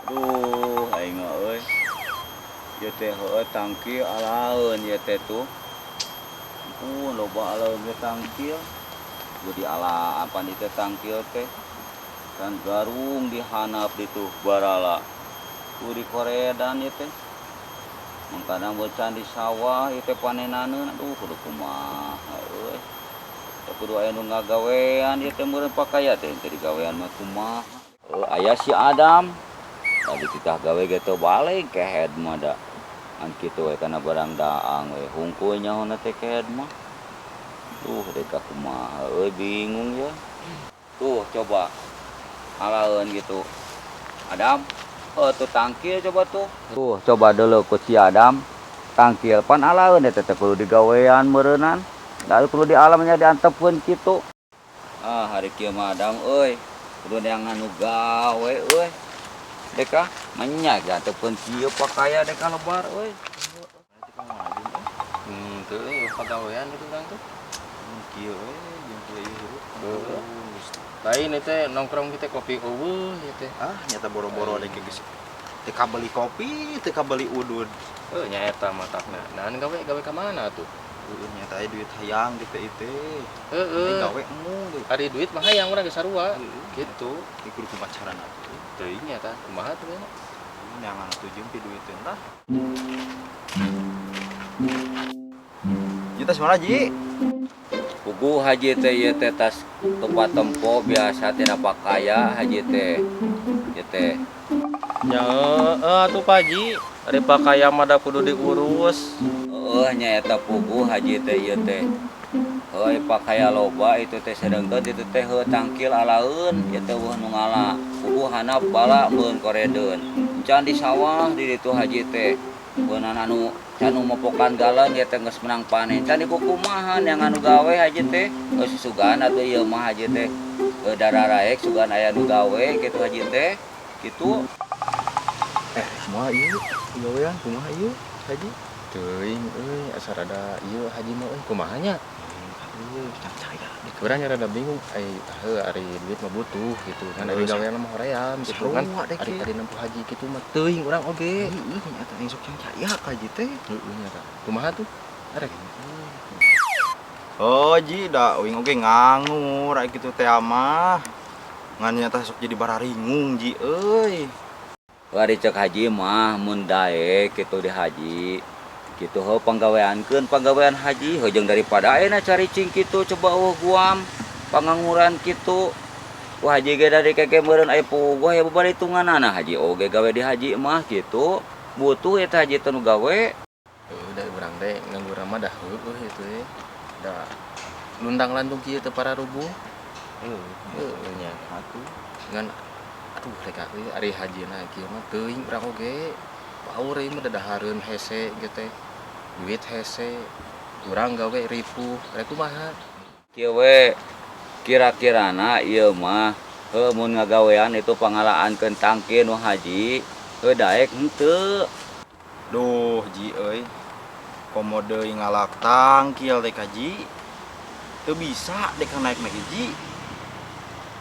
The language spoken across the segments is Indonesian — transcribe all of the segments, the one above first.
Duh aing mah euy, ieu teh heueuh tangki alaeun ieu teh tuh. Loba alaeun ge tangkil. Jadi ala apa nih teh tangkil teh. Dan garung dihanap ditu barala. Ku di koredan ieu teh. Mangkana beucan di sawah ieu teh panenaneun aduh kudu kumaha euy. Teu kudu aya nu ngagawean ieu teh meureun pakaya teh teu digawean mah kumaha. Aya si Adam. Tadi kita gawe ge teu balik kehed mah da. An kitu we kana barang daang we hungkul nyaho teh kehed mah. Deka kumaha euy bingung ya. Tuh coba alaeun gitu. Adam, tuh tangkil coba tuh. Tuh coba dulu ku si Adam. Tangkil pan alaeun eta teh kudu digawean meureunan. Da kudu di alamnya diantepkeun kitu. Hari kieu mah Adam euy. Kudu yang anu gawe euy. Deka menyak diantepkeun kieu pakaya deka lebar euy. Teu pagawean itu Kang tuh. Kieu we jeung kieu hirup. Lain teh nongkrong kita kopi eueuh ieu teh. Nyata boro-boro deh geus. Teu kabeli kopi, teu kabeli udud. Nya eta matakna. Nah, gawe ka mana tuh? Nyata aya duit hayang di PIT. Heeh. Gawe emu deui. Ari duit mah hayang urang ge sarua. Gitu. Di kudu pacaran atuh. Teuing nya tah. Kumaha tuh nya? Nyangan atuh jeung pi duit teh tah. Juta semana Ji? Puguh haji teh ieu teh tas tempat tempo biasa tina pakaya haji teh. Ieu teh. Ya atuh Pak Haji. Ari pakaya mah da kudu diurus. Nya eta puguh haji teh ieu teh. Heuy pakaya loba itu teh sedengkeun itu teh heueuh tangkil alaeun ieu teh weuh nu ngala. Puguh handap bala meun koredeun. Can di sawah di ditu haji teh. Beunana anu can mopokan galan ieu teh geus menang panen. Can di kukumahan yang anu gawe haji teh. Geus sugan atuh ieu mah haji teh. Dararaek sugan aya nu gawe kitu haji teh. Kitu. Kumaha ieu? Gawean kumaha ieu? Haji? Teuing euy asa rada ieu Haji mah euy kumaha nya? Percaya. Urang nya rada bingung ari duit mah butuh gitu kan ari gawean mah hoream gitu kan ari nempuh haji kitu mah teuing urang oge. Nyata yang sok percaya ka Haji teh. Heeh nya tah. Kumaha tuh? Arek. Oh Ji, da uing oge ngangur aya kitu teh mah. Ngan nyata sok jadi bararingung Ji euy. Ari cek haji mah mun daek kitu di haji. Kitu heuh panggaweankeun panggawean haji heuh jeung daripada ayeuna caricing kitu coba guam panganguran kitu. Ku haji ge dari keke meureun aya puguh aya babaritunganana haji oge gawe di haji mah kitu. Butuh eta haji teh nu gawe. Da urang teh nganggur mah dah heueuh itu da lundang lantung kieu teh para rubuh. Heueuh nya aku ngan aduh rek ari hajina kieu mah teuing urang oge. Paur ieu mah dadahareun hese ge teh. Duit hese. Urang gawe ripuh. Rek kumaha? Kieu we kira-kirana ieu mah heuh mun ngagawean itu pangalaankeun tangkil nu haji heuh daek henteu. Duh Ji euy. Komo deui ngalak tangkil teh ka Ji. Teu bisa dek naik lagi Ji.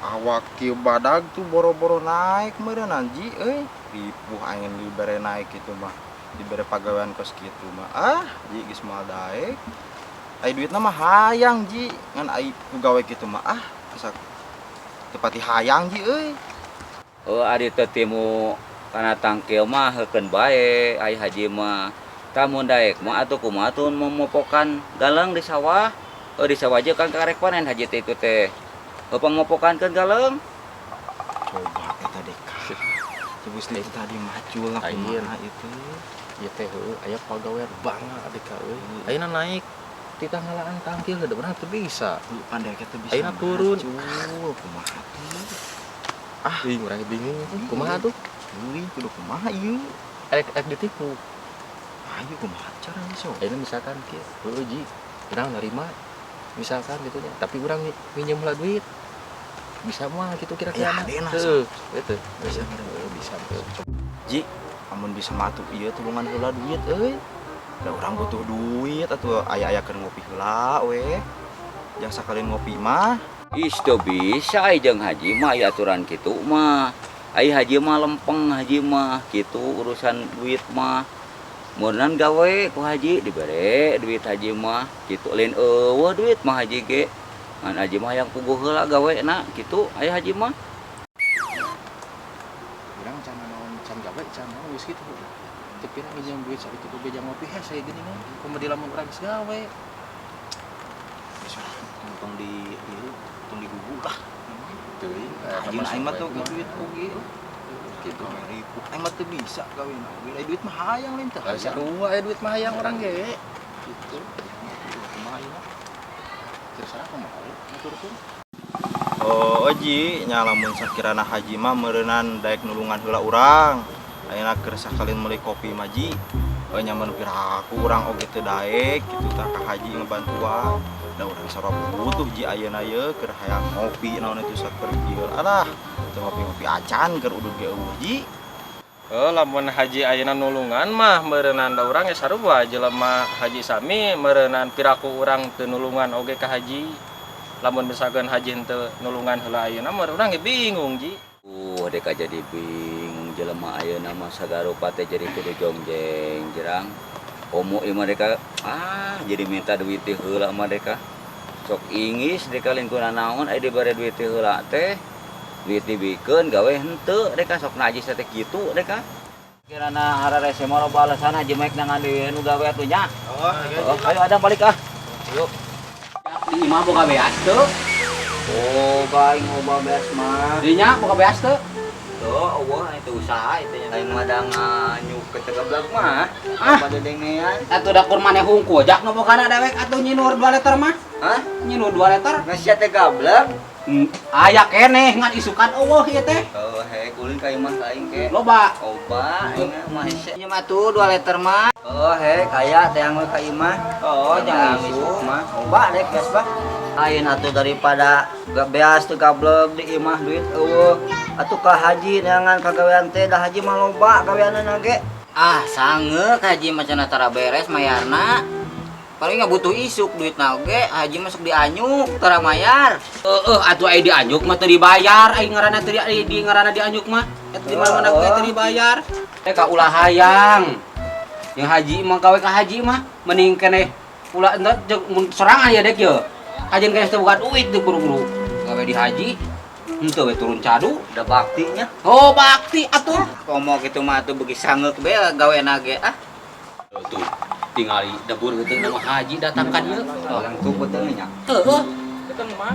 Awak kieu badag tuh boro-boro naik meureunan Ji euy. Ripuh angin dibere naik kitu mah. Dibere pagawean kos kitu mah. Ji geus moal daek. Ai duitna mah hayang Ji. Ngan ai ku gawe kitu mah asa teu pati hayang Ji euy. Ari teu timu kana tangkil mah heukeun bae ai haji mah. Tah mun daek mah atuh kumaha tuh memopokan galeng di sawah. Di sawah aja kan karek panen haji teh itu teh. Pangopokankeun galeng. Coba eta deka. Tebus teh tadi macul lah kumaha itu. Ieu teh heueuh aya pagawean bangga adik ka euy. Ayeuna naik ti tanggalaan tangkil heuh urang teu bisa. Pandai kita bisa. Ayeuna turun. Kumaha tuh? Urang bingung. Kumaha tuh? Kudu kumaha ieu? Ek ditipu. Ayo kumaha carana sok? Ayeuna misalkan kieu, heueuh Ji, urang narima misalkan gitu nya, tapi urang minjem heula duit. Bisa moal kitu kira-kira. Heuh, itu. Bisa. Ji, amun bisa matuk ieu teh bungan heula duit euy. Da urang butuh duit atuh aya-aya keur ngopi heula we. Jang sakalian ngopi mah. Teu bisa jeung haji mah aya aturan kitu mah. Ai haji mah lempeng haji mah gitu urusan duit mah. Murenan gawe ku haji dibere duit haji mah gitu lain eueuh duit mah haji ge. Ngan haji mah yang puguh heula gaweana gitu aya haji mah. Urang can naon can gawe can naon geus kitu. Teu pira ngejang duit sakitu ku bejang ngopi heh saya geuning mah. Kumaha lamun urang geus gawe. Untung di ieu, untung di gugu lah. Teuing. Haji aing mah teu duit oge. Gitu ribu. Aing mah teu bisa gawena. Aya duit mah hayang lain teh. Sarua aya duit mah hayang urang ge. Gitu. Kumaha ieu mah? Terserah kumaha ngaturkeun. Oh, Oji, nya lamun sakirana haji mah meureunnan daek nulungan heula urang. Ayeuna keur sakalin meuli kopi maji. Nya mun piraku urang oge teu daek kitu tah ka haji ngabantuan. Da urang sarua butuh ji ayeuna ye keur hayang ngopi naon itu saker kieu. Alah, teu ngopi-ngopi acan keur udud ge eueuh ji. Lamun haji ayeuna nulungan mah meureunnan da urang ya sarua jelema haji sami meureunnan piraku urang teu nulungan oge ka haji. Lamun misalkan haji henteu nulungan heula ayeuna mah urang ge bingung ji. Deka jadi bingung jelema ayeuna mah sagarupa teh jadi kudu jongjeng jerang. Komo ieu mah deka jadi minta duit teh heula mah deka. Sok ingis deka lain kunaon aya dibere duit teh heula teh. Duit dibikeun gawe henteu deka sok najis teh kitu deka. Kirana hararese mah loba alasan haji maek nangan deui nu gawe atuh nya. Ayo ada balik ah. Yuk. Di imah boga beas teu? Boga aing loba beas mah. Dinya boga beas teu? Tuh, eueuh itu usaha itu nya. Aing mah da nganyuk ke tegeblag mah. Pada dengean. Atuh dakur maneh hungkul jak nu bokana dewek atuh nyinur 2 liter mah. Hah? Nyinur 2 liter. Ngasih teh gablek. Aya keneh ngan isukan eueuh ieu teh. Oh, ulin ka imah ka aing ke. Loba. Oba, aing mah hese. Ieu mah tuh 2 liter mah. Oh, kaya teh yang ka imah. Oh, jangan isu mah. Oba dek geus bah. Lain atuh daripada beas teu gablek di imah duit eueuh. Atuh ka haji neangan kagawean teh dah haji mah loba gaweanna ge. Ah, sangeuk haji mah cenah tara beres mayarna. Paling nggak butuh isuk duit oge, haji masuk dianyuk tara mayar. Atuh aya dianyuk mah teu dibayar, aing ngaranna teu di ngaranna dianyuk mah. Eta di mana-mana ge teu dibayar. Ka ulah hayang. Yang haji mah gawe ka haji mah mending keneh ulah enta mun sorangan ya dek ye. Haji keneh teu boga duit teu buru-buru. Gawe di haji henteu we turun cadu, Da baktinya. oh bakti atuh. Komo kitu mah atuh beuki sangeuk be gaweana ge ah. Tuh tinggali debur gitu nama haji datangkan ieu. Orang tuh betul nya. Heeh. Kita mah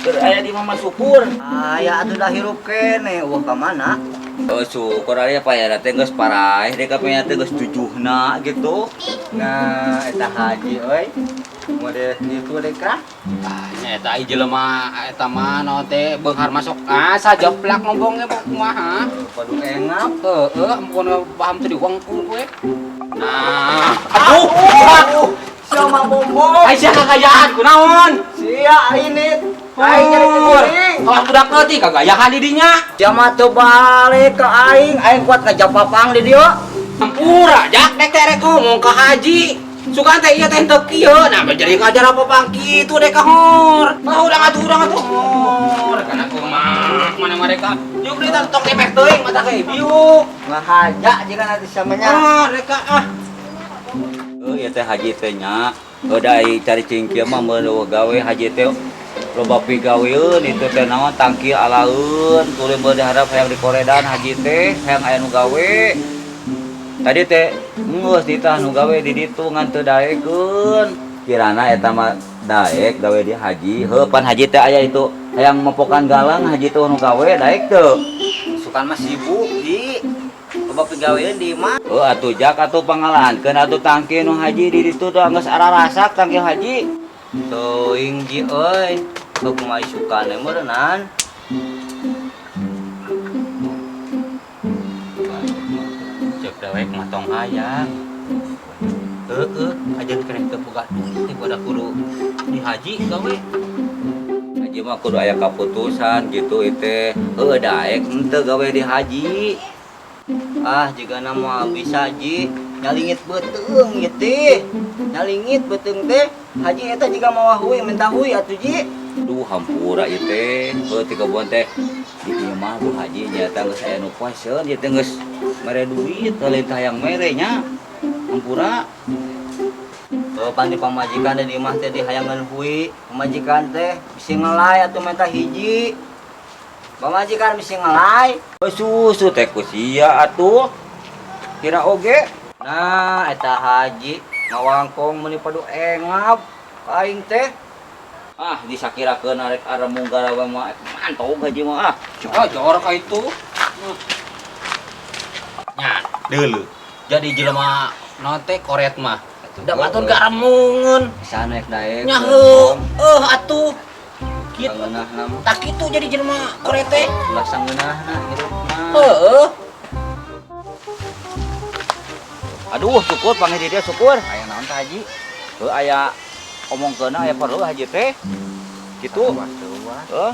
Keur aya di Mama Syukur. Aya atuh dah hirup kene. Wah ka mana? Oh syukur aya payara teh geus paraeh deka penya teh geus 7na gitu. Nah, eta haji euy. Mode kitu deka. Nya eta ieu jelema eta mah naon teh beunghar masuk sajeplak ngomongnya kumaha. Padu engap. Heeh, ampun paham teh diwangkul we. Nah, Sama bombong. ai sia kagayaan kunaon? Sia ini. Aing nyari kuring. Kalau budak leutik kagayahan di dinya. Jama teu balik ka aing kuat ngajapapang di dieu. Hampura jak dek teh rek ngomong ka haji. Sukan teh ieu teh teu kieu, nah jadi ngajar apa pang kitu dek hor. Urang atuh hor. Kana kumaha mana mereka. Yuk deui tong dipek teuing mata ge biuk. Ngahaja jika nanti samanya. Reka ah. Ieu teh haji teh nya. Da cari cingkieu mah meuleuh gawe haji teh loba pigaweun itu teh naon tangki alaeun tuluy beul diharap hayang dikoredan haji teh hayang aya nu gawe. Tadi teh geus ditah nu gawe di ditu ngan teu daekeun. Kirana eta mah daek gawe di haji. Heuh pan haji teh aya itu hayang mempokan galang haji teh nu gawe daek teu. Sukan mah sibuk di loba pigaweun di imah. Atuh jak atuh pangalahankeun atuh tangki nu haji di ditu teh geus ararasak tangki haji. Teuing ji euy. Kau kumai suka nih merenan. Cek dewek matong hayang. Aja keren teu boga duit teh pada kudu di haji gawe. Haji mah kudu aya kaputusan gitu teh. Daek henteu gawe di haji. Jika nama bisa ji nyalingit beteung ya teh. Nyalingit beteung teh. Haji eta jika mau hui minta hui atuh ji. Duh hampura ieu teh. Heuh ti kebon teh. Di ieu mah Bu Haji nyata geus aya nu poeseun ieu teh geus mere duit teu lain hayang mere nya. Hampura. Pan di pamajikan di imah teh dihayangan hui. Pamajikan teh bisi ngelay atuh menta hiji. Pamajikan bisi ngelay. Susu teh ku sia atuh. Kira oge. Nah, eta Haji ngawangkong meuni padu engap ka aing teh. Ah, disakirakeun arek aremung garawa mah mantog Haji mah ah. Jor ka itu. Nya, deuleu. Jadi jelema naon teh koret mah. Da batur garemungeun. Bisa naik daek. Nya atuh. Kitu. Tak kitu jadi jelema koret teh. Ulah sangeunahna hirupna. Heeh. Aduh, syukur panggil dia syukur. Aya naon teh Haji? Heuh aya omongkeunna aya perlu Haji teh. Kitu. Heuh.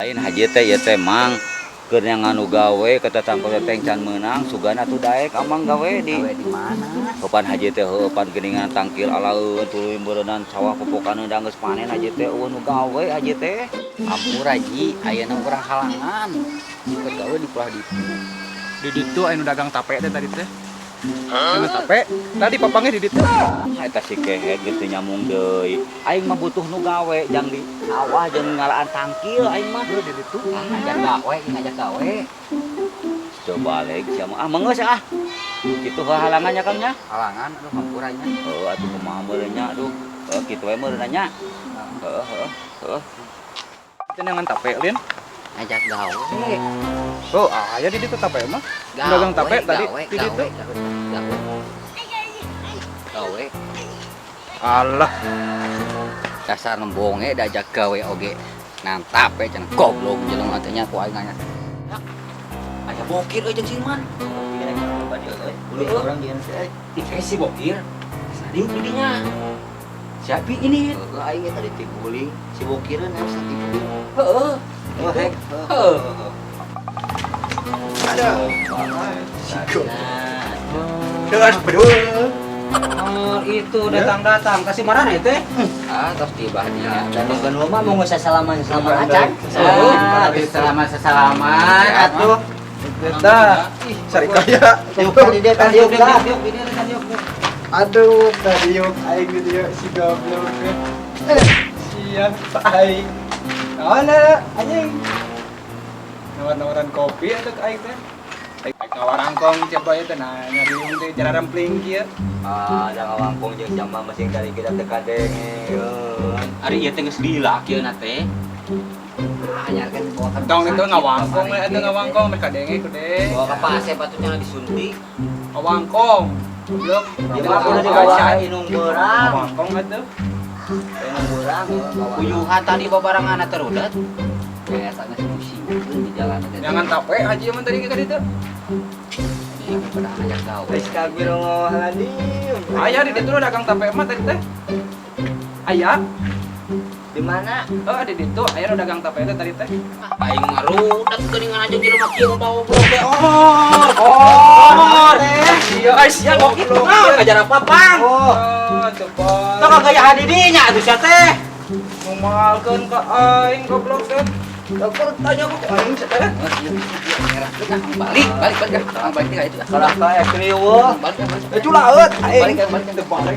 Lain Haji teh ieu teh mang keur yang nganu gawe kata tangkol teh can meunang sugana atuh daek amang gawe di mana? Papan Haji teh heuh pan geuningan tangkil alaeun tuluy beureunan sawah popokan da geus panen Haji teh eueuh nu gawe Haji teh. Ampur Haji, ayeuna urang halangan. Keur gawe di pulah ditu. Di ditu anu dagang tape teh tadi teh. Anu tape tadi papangnya di ditu. Eta si kehet gitu nyamung deui. Aing mah butuh nu gawe jang di sawah jeung ngalaan tangkil aing mah. Di ditu. Ngajak gawe. Coba balik sia mah meungeus ah. Kitu halangannya Kang nya. Halangan aduh hampur anya. Heuh atuh kumaha meureun nya aduh. Kitu we meureun nya. Heuh. Itu nangan tape Lin. Ngajak gawe. Oh, aya di ditu tape mah. Dagang tape tadi di ditu. Gawe. Allah. Dasar nembonge diajak gawe oge. Nang tape cenah goblok jelema teh nya ku aing nya. Aya bokir euy jeung Siman. Uli orang di teh. Si bokir. Sadim di dinya. Siapi ini? Aing tadi ti guling si bokireun harus ti guling. Heeh. Heuh. Ada. Terus bedul. Itu datang-datang kasih marah nih teh. Terus tiba dia. Dan bukan mah mau ngusah salaman acan. Salaman atuh. Eta cari kaya. Aduh, tadi yuk aing gitu yuk si goblok. Siap aing. Naon anjing. Nawar-nawaran kopi ada aing teh. Aing ngawarangkong coba itu nah nyari teh cara rempling kieu. Ada ngawangkong jeung jamba masing dari kita teh kadengeun. Ari ieu teh geus lila kieu na teh. Anyarkeun bawa ka. Tong itu ngawangkong we ada ngawangkong mereka denge kude. Bawa ka pasep patutnya disuntik. Ngawangkong. Goblok. Di mana kudu dibawa inung beurang. Ngawangkong atuh. Inung beurang. Uyuhan tadi babarangan terudat. Biasanya si musik di jalan teh. Jangan tape haji emang tadi ka ditu. Ini pada ngajak gawe. Astagfirullahaladzim. Aya di ditu dagang tape mah tadi teh. Aya. Di mana? Oh, di ditu aya dagang tape teh tadi teh. Aing marudat geuningan aja jelema kieu bawa blok teh. Iya, sia Gitu nah ngajar apa pang. Oh, coba. Tong gaya hadidinya atuh sia teh. Ngumalkeun ka aing goblok teh. Dokter tanya ku aing sateh. Balik ka itu. Salah kae krieueuh. Balik. Culaeut aing. Balik. Teu balik.